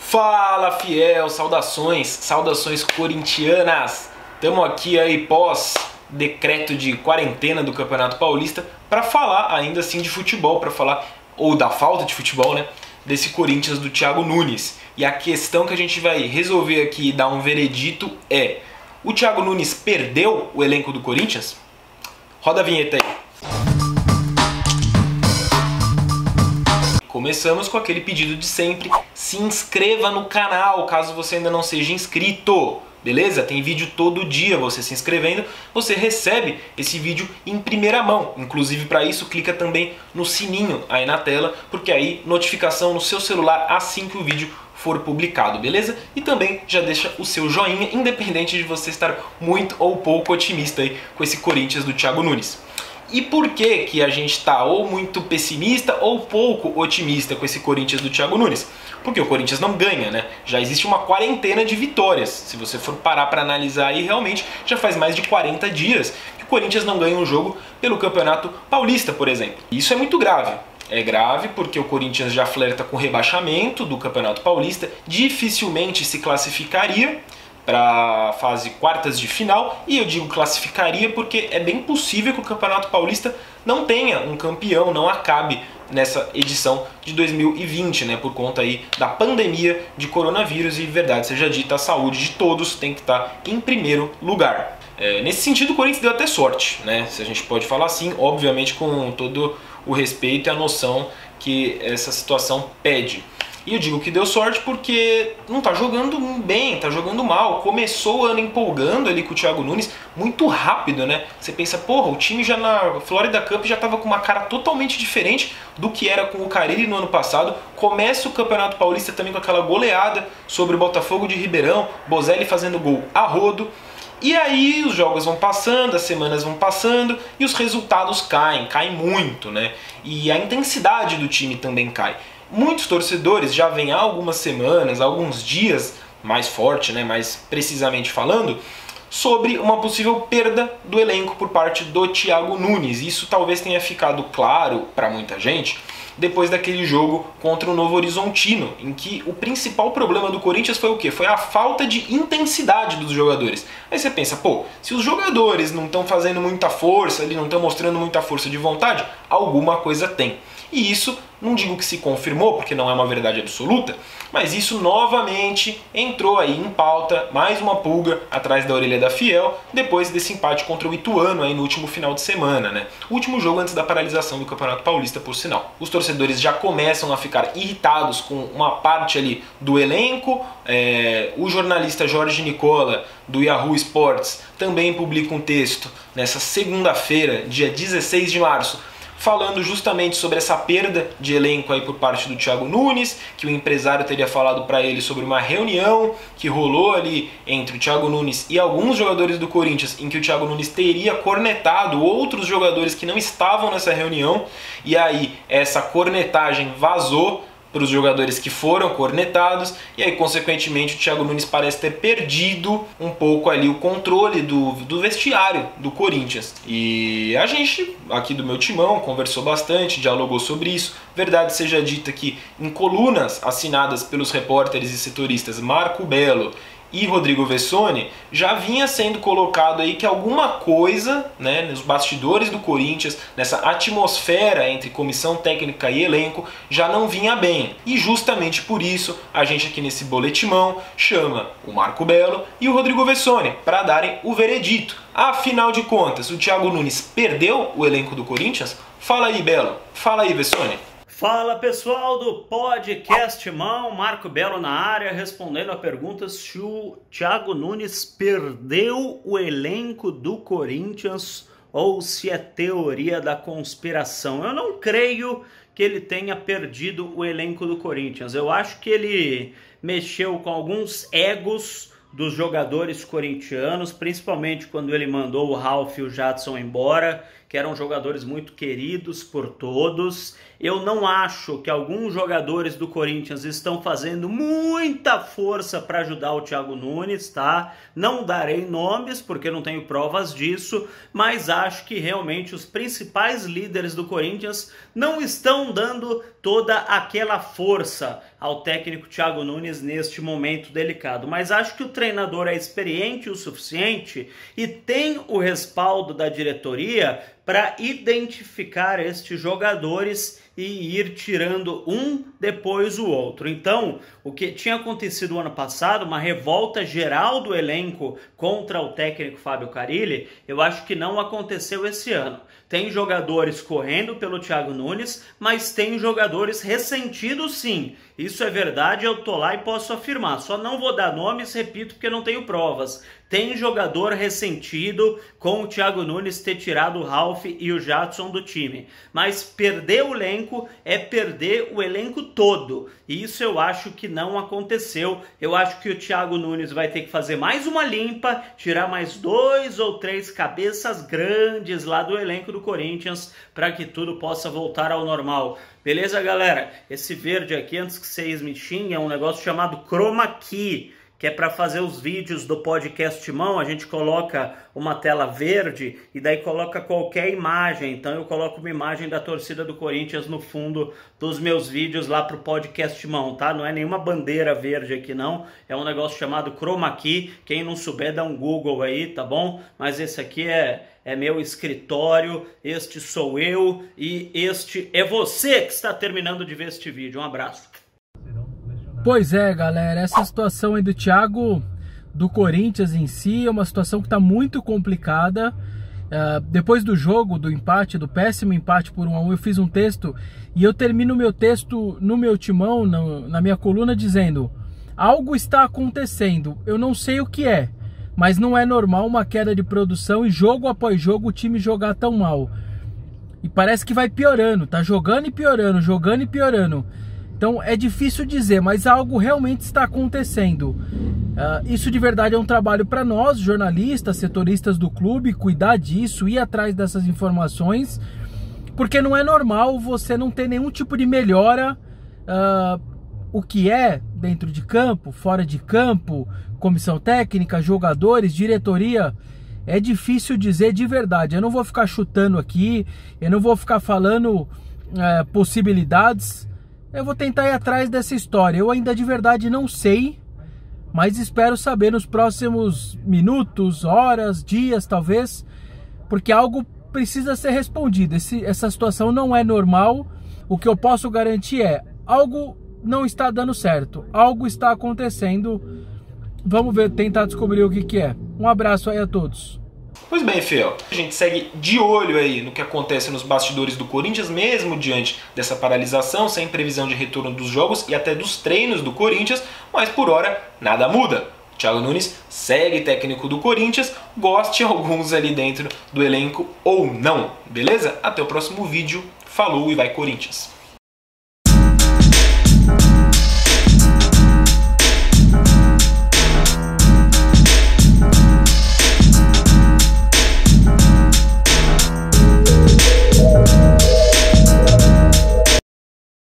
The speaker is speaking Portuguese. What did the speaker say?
Fala, fiel, saudações corintianas. Estamos aqui aí pós decreto de quarentena do Campeonato Paulista para falar ainda assim de futebol, para falar, ou da falta de futebol, né, desse Corinthians do Thiago Nunes. E a questão que a gente vai resolver aqui e dar um veredito é: o Thiago Nunes perdeu o elenco do Corinthians? Roda a vinheta aí. Começamos com aquele pedido de sempre: se inscreva no canal caso você ainda não seja inscrito, beleza? Tem vídeo todo dia, você se inscrevendo, você recebe esse vídeo em primeira mão. Inclusive para isso, clica também no sininho aí na tela, porque aí notificação no seu celular assim que o vídeo for publicado, beleza? E também já deixa o seu joinha, independente de você estar muito ou pouco otimista aí com esse Corinthians do Thiago Nunes. E por que a gente está ou muito pessimista ou pouco otimista com esse Corinthians do Thiago Nunes? Porque o Corinthians não ganha, né? Já existe uma quarentena de vitórias. Se você for parar para analisar aí, realmente já faz mais de 40 dias que o Corinthians não ganha um jogo pelo Campeonato Paulista, por exemplo. Isso é muito grave. É grave porque o Corinthians já flerta com rebaixamento do Campeonato Paulista, dificilmente se classificaria para a fase quartas de final, e eu digo classificaria porque é bem possível que o Campeonato Paulista não tenha um campeão, não acabe nessa edição de 2020, né, por conta aí da pandemia de coronavírus. E verdade seja dita, a saúde de todos tem que estar em primeiro lugar. Nesse sentido, o Corinthians deu até sorte, né, se a gente pode falar assim, obviamente com todo o respeito e a noção que essa situação pede. E eu digo que deu sorte porque não tá jogando bem, tá jogando mal. Começou o ano empolgando ali com o Thiago Nunes, muito rápido, né? Você pensa, porra, o time já na Florida Cup já tava com uma cara totalmente diferente do que era com o Carille no ano passado. Começa o Campeonato Paulista também com aquela goleada sobre o Botafogo de Ribeirão, Bozelli fazendo gol a rodo. E aí os jogos vão passando, as semanas vão passando e os resultados caem muito, né? E a intensidade do time também cai. Muitos torcedores já vêm há algumas semanas, alguns dias, mais forte, né, mais precisamente falando, sobre uma possível perda do elenco por parte do Thiago Nunes. Isso talvez tenha ficado claro para muita gente depois daquele jogo contra o Novo Horizontino, em que o principal problema do Corinthians foi o quê? Foi a falta de intensidade dos jogadores. Aí você pensa, pô, se os jogadores não estão fazendo muita força, não estão mostrando muita força de vontade, alguma coisa tem. E isso, não digo que se confirmou, porque não é uma verdade absoluta, mas isso novamente entrou aí em pauta, mais uma pulga atrás da orelha da Fiel, depois desse empate contra o Ituano aí no último final de semana, né? O último jogo antes da paralisação do Campeonato Paulista, por sinal. Os torcedores já começam a ficar irritados com uma parte ali do elenco. O jornalista Jorge Nicola, do Yahoo Sports, também publica um texto nessa segunda-feira, dia 16 de março, falando justamente sobre essa perda de elenco aí por parte do Thiago Nunes, que o empresário teria falado para ele sobre uma reunião que rolou ali entre o Thiago Nunes e alguns jogadores do Corinthians, em que o Thiago Nunes teria cornetado outros jogadores que não estavam nessa reunião, e aí essa cornetagem vazou para os jogadores que foram cornetados, e aí consequentemente o Thiago Nunes parece ter perdido um pouco ali o controle do vestiário do Corinthians. E a gente aqui do meu timão conversou bastante, dialogou sobre isso. Verdade seja dita que em colunas assinadas pelos repórteres e setoristas Marco Belo e Rodrigo Vessone, já vinha sendo colocado aí que alguma coisa, né, nos bastidores do Corinthians, nessa atmosfera entre comissão técnica e elenco, já não vinha bem. E justamente por isso, a gente aqui nesse boletimão chama o Marco Belo e o Rodrigo Vessone para darem o veredito. Afinal de contas, o Thiago Nunes perdeu o elenco do Corinthians? Fala aí, Belo. Fala aí, Vessone. Fala pessoal do podcast Mão, Marco Belo na área, respondendo a pergunta se o Thiago Nunes perdeu o elenco do Corinthians ou se é teoria da conspiração. Eu não creio que ele tenha perdido o elenco do Corinthians. Eu acho que ele mexeu com alguns egos dos jogadores corintianos, principalmente quando ele mandou o Ralf e o Jadson embora que eram jogadores muito queridos por todos. Eu não acho que alguns jogadores do Corinthians estão fazendo muita força para ajudar o Thiago Nunes, tá? Não darei nomes porque não tenho provas disso, mas acho que realmente os principais líderes do Corinthians não estão dando toda aquela força ao técnico Thiago Nunes neste momento delicado. Mas acho que o treinador é experiente o suficiente e tem o respaldo da diretoria para identificar estes jogadores e ir tirando um depois o outro. Então, o que tinha acontecido no ano passado, uma revolta geral do elenco contra o técnico Fábio Carille, eu acho que não aconteceu esse ano. Tem jogadores correndo pelo Thiago Nunes, mas tem jogadores ressentidos sim. Isso é verdade, eu tô lá e posso afirmar. Só não vou dar nomes, repito, porque não tenho provas. Tem jogador ressentido com o Thiago Nunes ter tirado o Ralf e o Jadson do time. Mas perder o elenco é perder o elenco todo. E isso eu acho que não aconteceu. Eu acho que o Thiago Nunes vai ter que fazer mais uma limpa, tirar mais 2 ou 3 cabeças grandes lá do elenco do Corinthians para que tudo possa voltar ao normal. Beleza, galera? Esse verde aqui, antes que vocês me xinguem, é um negócio chamado Chroma Key, que é para fazer os vídeos do podcast Mão. A gente coloca uma tela verde e daí coloca qualquer imagem. Então eu coloco uma imagem da torcida do Corinthians no fundo dos meus vídeos lá pro podcast Mão, tá? Não é nenhuma bandeira verde aqui não, é um negócio chamado Chroma Key. Quem não souber dá um Google aí, tá bom? Mas esse aqui é meu escritório, este sou eu e este é você que está terminando de ver este vídeo. Um abraço. Pois é, galera, essa situação aí do Thiago, do Corinthians em si, é uma situação que está muito complicada. Depois do jogo, do empate, do péssimo empate por 1-1, eu fiz um texto e eu termino o meu texto no meu timão, na minha coluna, dizendo: algo está acontecendo, eu não sei o que é, mas não é normal uma queda de produção e jogo após jogo o time jogar tão mal. E parece que vai piorando, tá jogando e piorando, jogando e piorando. Então é difícil dizer, mas algo realmente está acontecendo. Isso de verdade é um trabalho para nós, jornalistas, setoristas do clube, cuidar disso, ir atrás dessas informações, porque não é normal você não ter nenhum tipo de melhora, o que é dentro de campo, fora de campo, comissão técnica, jogadores, diretoria. É difícil dizer de verdade. Eu não vou ficar chutando aqui, eu não vou ficar falando possibilidades. Eu vou tentar ir atrás dessa história. Eu ainda de verdade não sei, mas espero saber nos próximos minutos, horas, dias talvez, porque algo precisa ser respondido. Essa situação não é normal. O que eu posso garantir é: algo não está dando certo, algo está acontecendo. Vamos ver, tentar descobrir o que é. Um abraço aí a todos. Pois bem, Fiel, a gente segue de olho aí no que acontece nos bastidores do Corinthians, mesmo diante dessa paralisação, sem previsão de retorno dos jogos e até dos treinos do Corinthians, mas por hora nada muda. Thiago Nunes segue técnico do Corinthians, goste alguns ali dentro do elenco ou não, beleza? Até o próximo vídeo, falou e vai Corinthians!